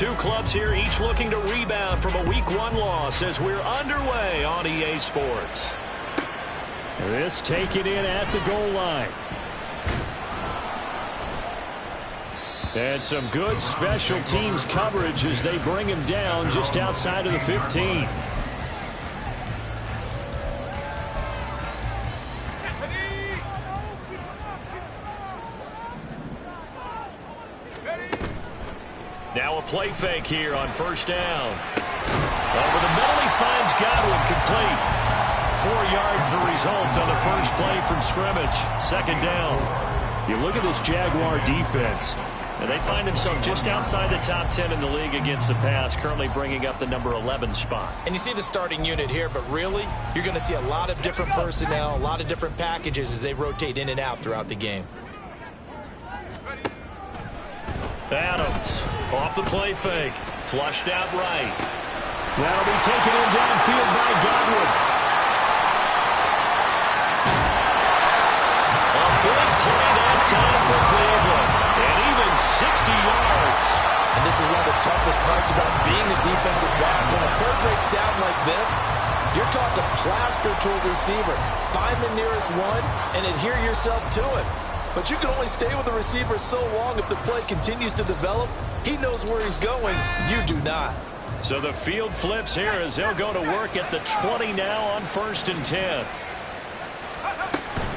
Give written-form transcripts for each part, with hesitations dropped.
Two clubs here, each looking to rebound from a Week 1 loss as we're underway on EA Sports. This taken in at the goal line. And some good special teams coverage as they bring him down just outside of the 15. Now a play fake here on first down. Over the middle, he finds Godwin complete. 4 yards the result on the first play from scrimmage. Second down. You look at this Jaguar defense. And they find themselves just outside the top 10 in the league against the pass, currently bringing up the number 11 spot. And you see the starting unit here, but really, you're going to see a lot of different personnel, a lot of different packages as they rotate in and out throughout the game. Adams off the play fake, flushed out right. That'll be taken in downfield by Godwin. A big play that time for Cleveland, and even 60 yards. And this is one of the toughest parts about being a defensive back. When a play breaks down like this, you're taught to plaster to a receiver, find the nearest one, and adhere yourself to it. But you can only stay with the receiver so long if the play continues to develop. He knows where he's going. You do not. So the field flips here as they'll go to work at the 20 now on 1st and 10.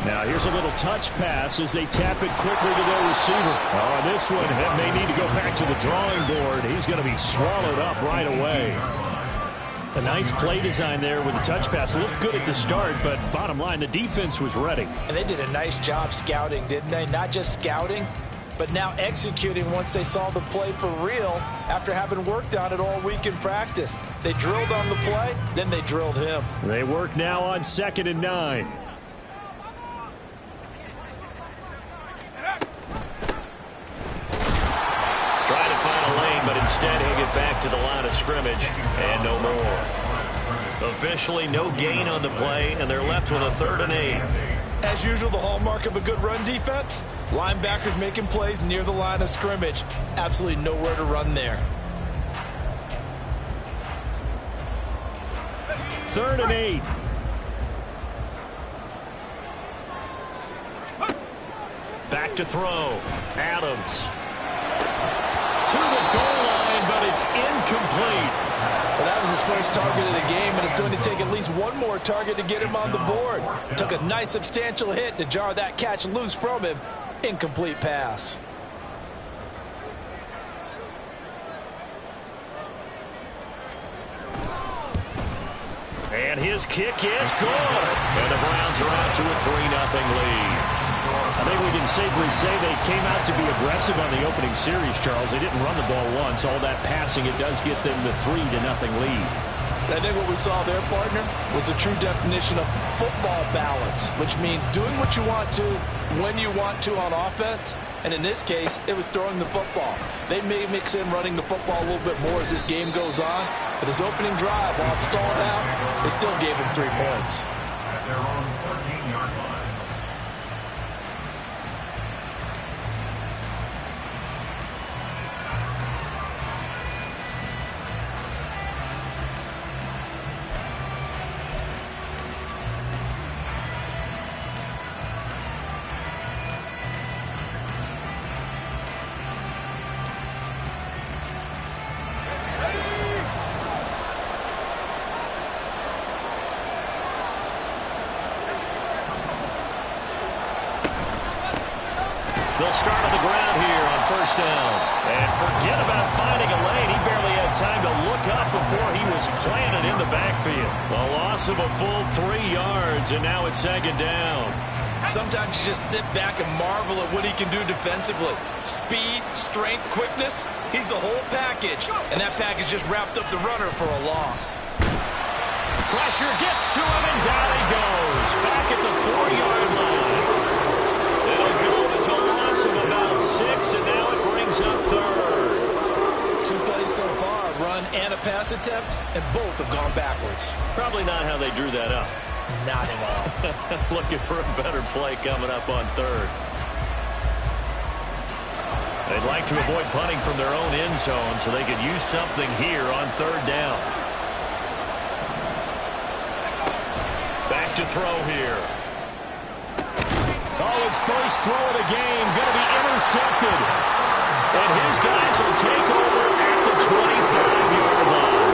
Now here's a little touch pass as they tap it quickly to their receiver. Oh, this one may need to go back to the drawing board. He's going to be swallowed up right away. A nice play design there with the touch pass. Looked good at the start, but bottom line, the defense was ready. And they did a nice job scouting, didn't they? Not just scouting, but now executing once they saw the play for real after having worked on it all week in practice. They drilled on the play, then they drilled him. They work now on 2nd and 9. Trying to find a lane, but instead he'll get back to the line of scrimmage, and no more. Officially no gain on the play, and they're left with a 3rd and 8. As usual, the hallmark of a good run defense, linebackers making plays near the line of scrimmage. Absolutely nowhere to run there. 3rd and 8. Back to throw. Adams. To the goal line, but it's incomplete. Well, that was his first target of the game, and it's going to take at least one more target to get him on the board. Took a nice substantial hit to jar that catch loose from him. Incomplete pass. And his kick is good. And the Browns are out to a 3-0 lead. I think we can safely say they came out to be aggressive on the opening series, Charles. They didn't run the ball once. All that passing, it does get them the 3-0 lead. I think what we saw there, partner, was the true definition of football balance, which means doing what you want to when you want to on offense. And in this case, it was throwing the football. They may mix in running the football a little bit more as this game goes on. But his opening drive, while it stalled out, they still gave him 3 points. At their own 14-yard line. They'll start on the ground here on 1st down. And forget about finding a lane. He barely had time to look up before he was planted in the backfield. A loss of a full 3 yards, and now it's 2nd down. Sometimes you just sit back and marvel at what he can do defensively. Speed, strength, quickness, he's the whole package. And that package just wrapped up the runner for a loss. Pressure gets to him, and down he goes. Back at the 4-yard line. It'll go as a loss of about 6, and now it brings up 3rd. 2 plays so far, a run and a pass attempt, and both have gone backwards. Probably not how they drew that up. Not at all. Looking for a better play coming up on 3rd. They'd like to avoid punting from their own end zone so they could use something here on third down. Back to throw here. Oh, his first throw of the game going to be intercepted. And his guys will take over at the 25-yard line.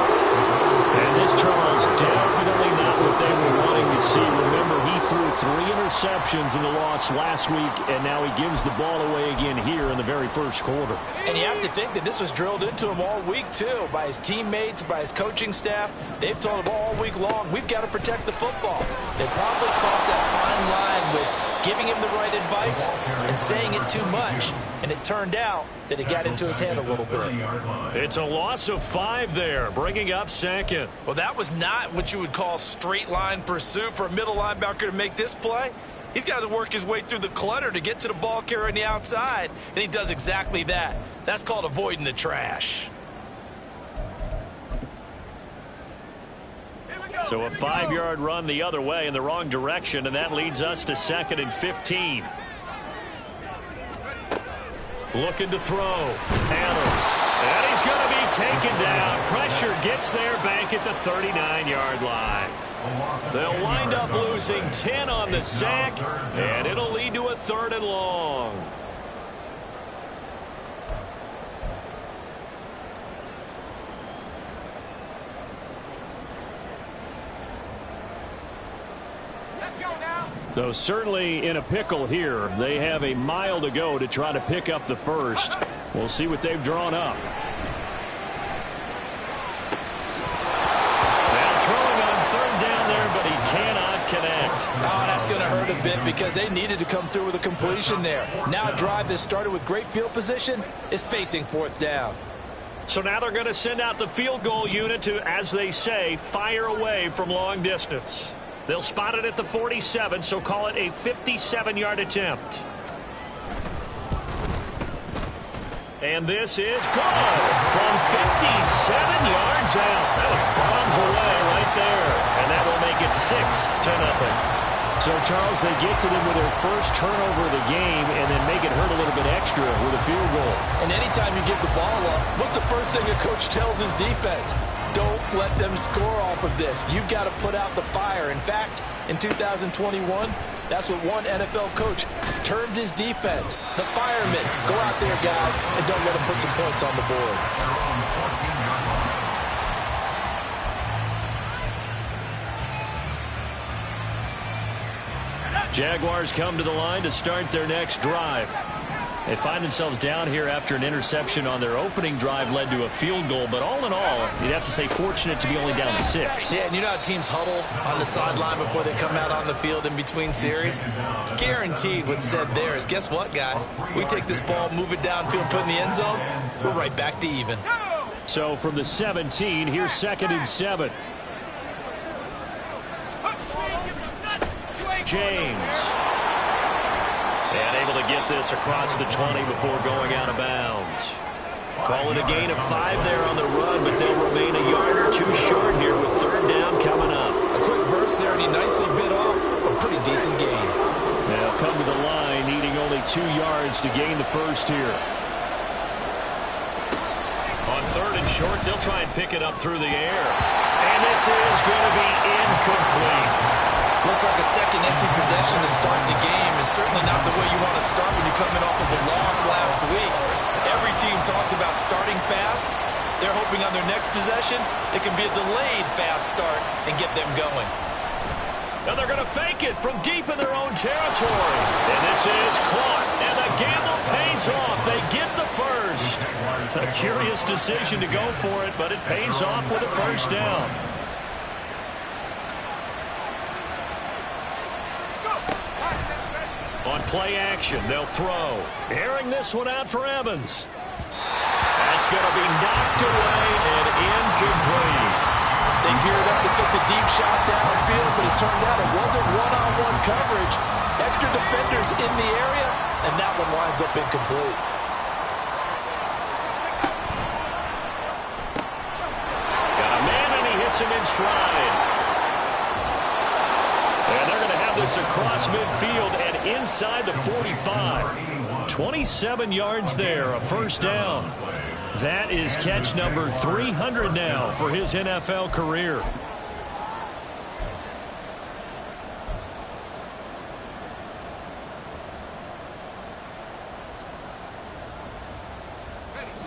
And this, Charles, definitely not what they were wanting to see. Remember, he threw 3 interceptions in the loss last week, and now he gives the ball away again here in the very first quarter. And you have to think that this was drilled into him all week, too, by his teammates, by his coaching staff. They've told him all week long, we've got to protect the football. They probably crossed that fine line with giving him the right advice and saying it too much. And it turned out that it got into his head a little bit. It's a loss of 5 there, bringing up second. Well, that was not what you would call straight line pursuit for a middle linebacker to make this play. He's got to work his way through the clutter to get to the ball carrier on the outside, and he does exactly that. That's called avoiding the trash. So a 5-yard run the other way in the wrong direction, and that leads us to 2nd and 15. Looking to throw. Adams. And he's going to be taken down. Pressure gets there back at the 39-yard line. They'll wind up losing 10 on the sack, and it'll lead to a 3rd and long. So certainly in a pickle here. They have a mile to go to try to pick up the first. We'll see what they've drawn up. Now throwing on 3rd down there, but he cannot connect. Oh, that's going to hurt a bit because they needed to come through with a completion there. Now a drive that started with great field position is facing 4th down. So now they're going to send out the field goal unit to, as they say, fire away from long distance. They'll spot it at the 47, so call it a 57-yard attempt. And this is good from 57 yards out. That was bombs away right there. And that will make it 6-0. So, Charles, they get to them with their first turnover of the game and then make it hurt a little bit extra with a field goal. And anytime you give the ball up, what's the first thing a coach tells his defense? Don't let them score off of this. You've got to put out the fire. In fact, in 2021, that's what one NFL coach termed his defense. The firemen. Go out there, guys, and don't let them put some points on the board. Jaguars come to the line to start their next drive. They find themselves down here after an interception on their opening drive led to a field goal. But all in all, you'd have to say fortunate to be only down 6. Yeah, and you know how teams huddle on the sideline before they come out on the field in between series? Guaranteed what's said there is, guess what, guys? We take this ball, move it downfield, put it in the end zone, we're right back to even. So from the 17, here's 2nd and 7. James. And able to get this across the 20 before going out of bounds. Call it a gain of 5 there on the run, but they'll remain a yard or 2 short here with 3rd down coming up. A quick burst there, and he nicely bit off a pretty decent gain. They'll come to the line, needing only 2 yards to gain the first here. On 3rd and short, they'll try and pick it up through the air. And this is going to be incomplete. Looks like a second empty possession to start the game, and certainly not the way you want to start when you're coming off of a loss last week. Every team talks about starting fast. They're hoping on their next possession it can be a delayed fast start and get them going. Now they're going to fake it from deep in their own territory. And this is caught, and the gamble pays off. They get the first. A curious decision to go for it, but it pays off with a 1st down. On play action, they'll throw. Airing this one out for Evans. That's going to be knocked away and incomplete. They geared up and took the deep shot downfield, but it turned out it wasn't one-on-one coverage. Extra defenders in the area, and that one winds up incomplete. Got a man, and he hits him in stride. And they're going to have this across midfield and inside the 45. 27 yards there, a first down. That is catch number 300 now for his NFL career.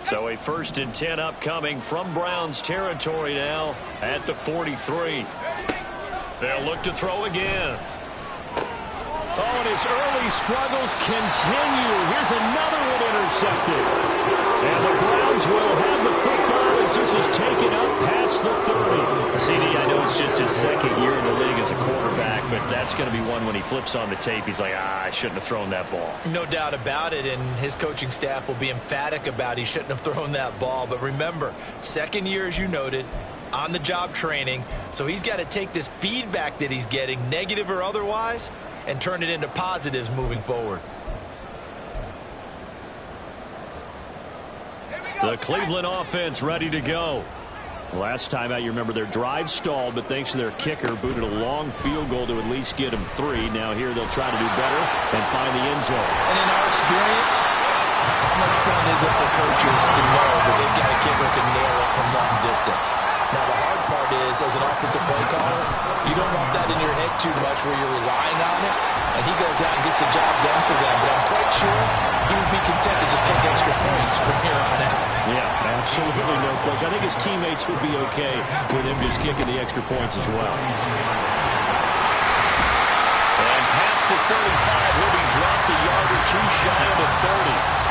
So a 1st and 10 upcoming from Browns territory now at the 43. They'll look to throw again. Oh, and his early struggles continue. Here's another one intercepted. And the Browns will have the football as this is taken up past the 30. CD, I know it's just his 2nd year in the league as a quarterback, but that's going to be one when he flips on the tape. He's like, I shouldn't have thrown that ball. No doubt about it, and his coaching staff will be emphatic about he shouldn't have thrown that ball. But remember, 2nd year, as you noted, on-the-job training, so he's got to take this feedback that he's getting, negative or otherwise, and turn it into positives moving forward. The Cleveland offense ready to go. Last time out, you remember their drive stalled, but thanks to their kicker, booted a long field goal to at least get them 3. Now here they'll try to do better and find the end zone. And in our experience, how much fun is it for coaches to know that they've got a kicker who can nail it from long distance? Now, the hard part is, as an offensive play caller, you don't want that in your head too much where you're relying on it, and he goes out and gets the job done for them. But I'm quite sure he would be content to just kick extra points from here on out. Yeah, absolutely no question. I think his teammates would be okay with him just kicking the extra points as well. And past the 35, he'll be dropped a yard or 2 shy of the 30.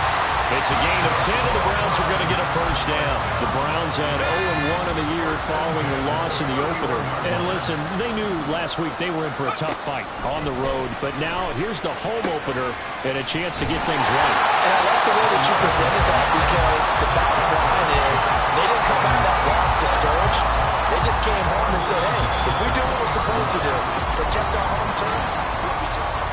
It's a gain of 10, and the Browns are going to get a first down. The Browns had 0-1 in the year following the loss in the opener. And listen, they knew last week they were in for a tough fight on the road. But now here's the home opener and a chance to get things right. And I like the way that you presented that, because the bottom line is they didn't come out of that loss discouraged. They just came home and said, hey, if we do what we're supposed to do, protect our home turf, we'll be just fine.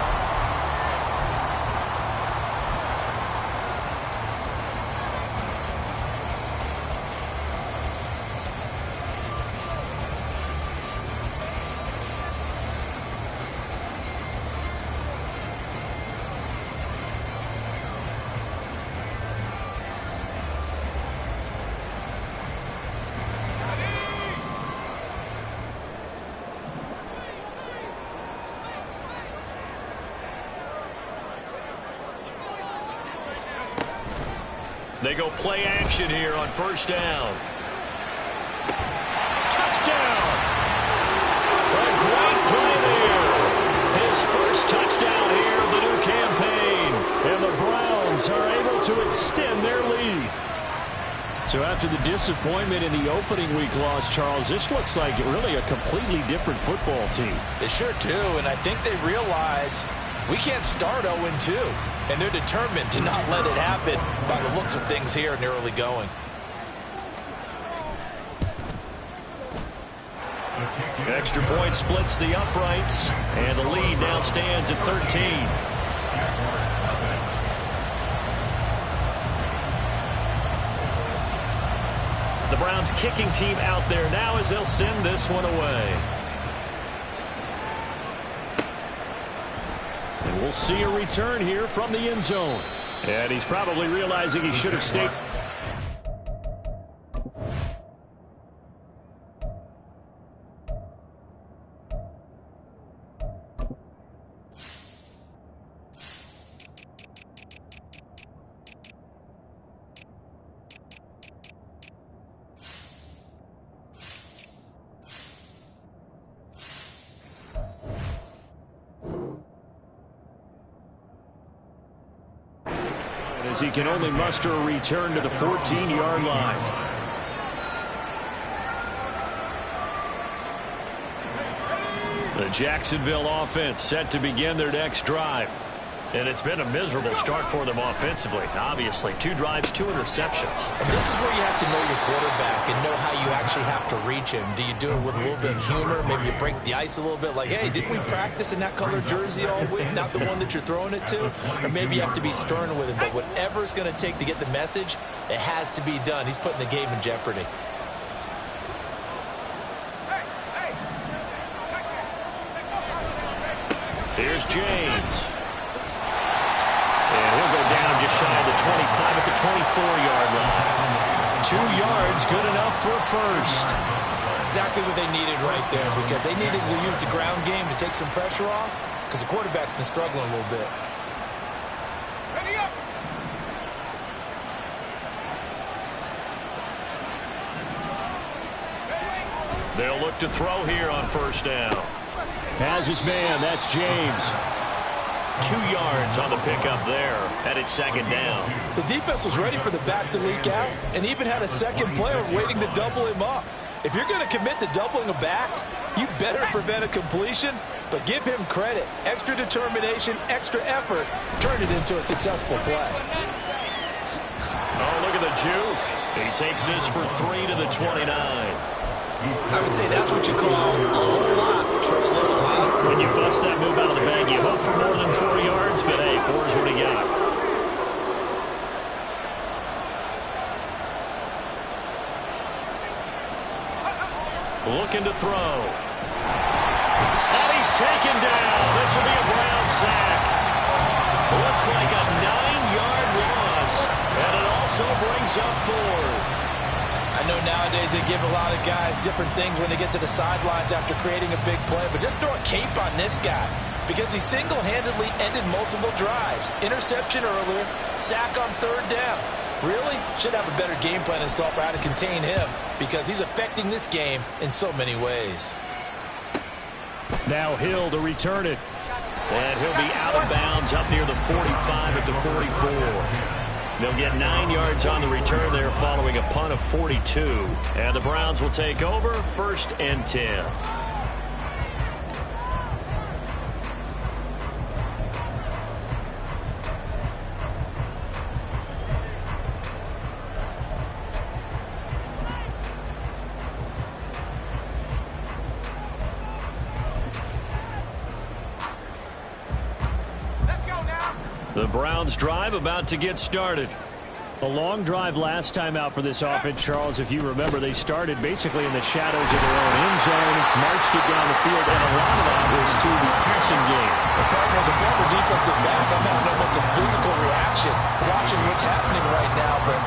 They go play action here on first down. Touchdown! A great play there. His first touchdown here of the new campaign. And the Browns are able to extend their lead. So after the disappointment in the opening week loss, Charles, this looks like really a completely different football team. They sure do, and I think they realize we can't start 0-2, and they're determined to not let it happen by the looks of things here in the early going. Extra point splits the uprights, and the lead now stands at 13. The Browns kicking team out there now as they'll send this one away. And we'll see a return here from the end zone. And he's probably realizing he should have stayed. As he can only muster a return to the 14-yard line. The Jacksonville offense set to begin their next drive. And it's been a miserable start for them offensively. Obviously, 2 drives, 2 interceptions. And this is where you have to know your quarterback and know how you actually have to reach him. Do you do it with a little bit of humor? Maybe you break the ice a little bit, like, hey, didn't we practice in that color jersey all week, not the one that you're throwing it to? Or maybe you have to be stern with him. But whatever it's going to take to get the message, it has to be done. He's putting the game in jeopardy. Here's James. And he'll go down just shy of the 25 at the 24-yard line. 2 yards, good enough for a first. Exactly what they needed right there, because they needed to use the ground game to take some pressure off, because the quarterback's been struggling a little bit. Ready up. They'll look to throw here on first down. Has his man, that's James. 2 yards on the pickup there, and it's second down. The defense was ready for the back to leak out, and even had a second player waiting to double him up. If you're going to commit to doubling a back, you better prevent a completion, but give him credit. Extra determination, extra effort, turn it into a successful play. Oh, look at the juke. He takes this for 3 to the 29. I would say that's what you call a whole lot for a little, huh? When you bust that move out of the bag, you hope for more than 4 yards, but hey, 4 is what he got. Looking to throw. And he's taken down. This will be a Brown sack. Looks like a 9-yard loss, and it also brings up 4th. I know nowadays they give a lot of guys different things when they get to the sidelines after creating a big play, but just throw a cape on this guy because he single-handedly ended multiple drives. Interception earlier, sack on 3rd down. Really should have a better game plan installed for how to contain him because he's affecting this game in so many ways. Now Hill to return it. And he'll be out of bounds up near the 45 at the 44. They'll get 9 yards on the return there following a punt of 42. And the Browns will take over 1st and 10. The Browns drive about to get started. A long drive last time out for this offense, Charles. If you remember, they started basically in the shadows of their own end zone, marched it down the field, and a lot of that was through the passing game. The partner, as a former defensive back, I'm having almost a physical reaction watching what's happening right now, but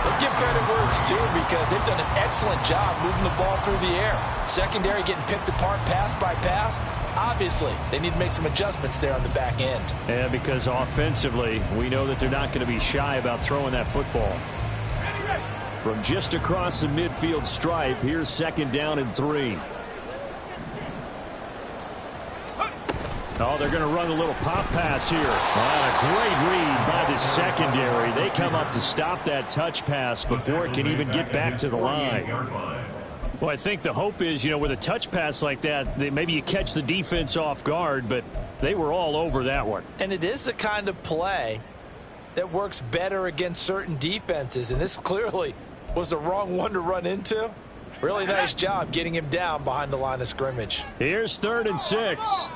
let's give credit where it's due because they've done an excellent job moving the ball through the air. Secondary getting picked apart pass by pass. Obviously, they need to make some adjustments there on the back end. And because offensively, we know that they're not going to be shy about throwing that football. From just across the midfield stripe, here's 2nd down and 3. Oh, they're going to run a little pop pass here. A great read by the secondary. They come up to stop that touch pass before it can even get back to the line. Well, I think the hope is, with a touch pass like that, maybe you catch the defense off guard, but they were all over that one. And it is the kind of play that works better against certain defenses, and this clearly was the wrong one to run into. Really nice job getting him down behind the line of scrimmage. Here's 3rd and 6.